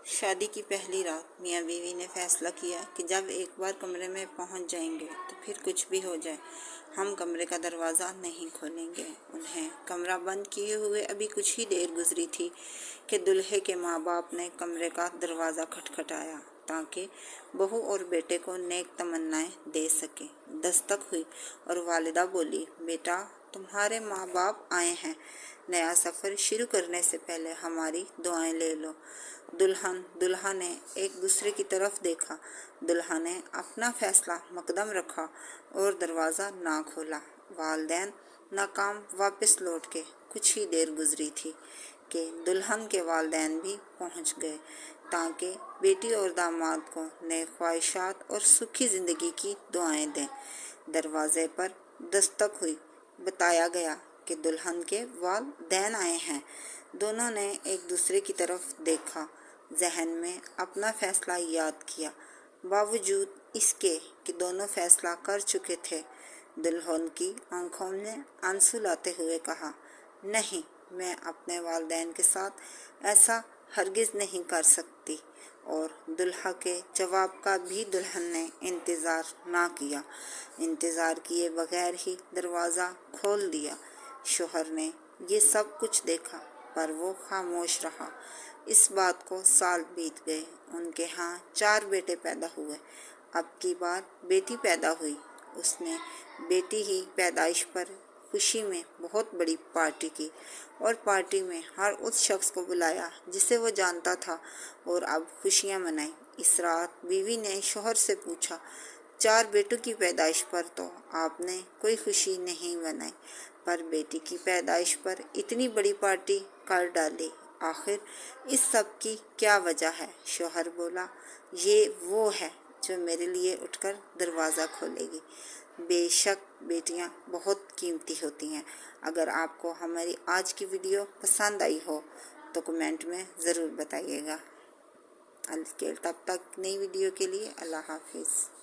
شادی کی پہلی رات میاں بیوی نے فیصلہ کیا کہ جب ایک بار کمرے میں پہنچ جائیں گے تو پھر کچھ بھی ہو جائے ہم کمرے کا دروازہ نہیں کھولیں گے۔ انہیں کمرہ بند کیے ہوئے ابھی کچھ ہی دیر گزری تھی کہ دلہے کے ماں باپ نے کمرے کا دروازہ کھٹکھٹایا تاکہ بہو اور بیٹے کو نیک تمنائیں دے سکے۔ دستک ہوئی اور والدہ بولی، بیٹا تمہارے ماں باپ آئے ہیں، نیا سفر شروع کرنے سے پہلے ہماری دعائیں لے لو۔ دلہن دلہا نے ایک دوسرے کی طرف دیکھا۔ دلہا نے اپنا فیصلہ مقدم رکھا اور دروازہ نہ کھولا۔ والدین ناکام واپس لوٹ کے کچھ ہی دیر گزری تھی کہ دلہن کے والدین بھی پہنچ گئے تاکہ بیٹی اور داماد کو نیک خواہشات اور سکھی زندگی کی دعائیں دیں۔ دروازے پر دستک ہوئی، بتایا گیا کہ دلہن کے والدین آئے ہیں۔ دونوں نے ایک دوسرے کی طرف دیکھا، ذہن میں اپنا فیصلہ یاد کیا۔ باوجود اس کے کہ دونوں فیصلہ کر چکے تھے، دلہن کی آنکھوں نے آنسو لاتے ہوئے کہا، نہیں، میں اپنے والدین کے ساتھ ایسا ہرگز نہیں کر سکتی۔ اور دلہا کے جواب کا بھی دلہن نے انتظار نہ کیا، انتظار کیے بغیر ہی دروازہ کھول دیا۔ شوہر نے یہ سب کچھ دیکھا پر وہ خاموش رہا۔ اس بات کو سال بیت گئے۔ ان کے ہاں 4 بیٹے پیدا ہوئے۔ اب کی بار بیٹی پیدا ہوئی۔ اس نے بیٹی ہی پیدائش پر خوشی میں بہت بڑی پارٹی کی اور پارٹی میں ہر اس شخص کو بلایا جسے وہ جانتا تھا اور اب خوشیاں منائیں۔ اس رات بیوی نے شوہر سے پوچھا، 4 بیٹوں کی پیدائش پر تو آپ نے کوئی خوشی نہیں منائی، پر بیٹی کی پیدائش پر اتنی بڑی پارٹی کر ڈالی، آخر اس سب کی کیا وجہ ہے؟ شوہر بولا، یہ وہ ہے جو میرے لیے اٹھ کر دروازہ کھولے گی۔ بے شک بیٹیاں بہت قیمتی ہوتی ہیں۔ اگر آپ کو ہماری آج کی ویڈیو پسند آئی ہو تو کمنٹ میں ضرور بتائیے گا۔ تب تک نئی ویڈیو کے لیے اللہ حافظ۔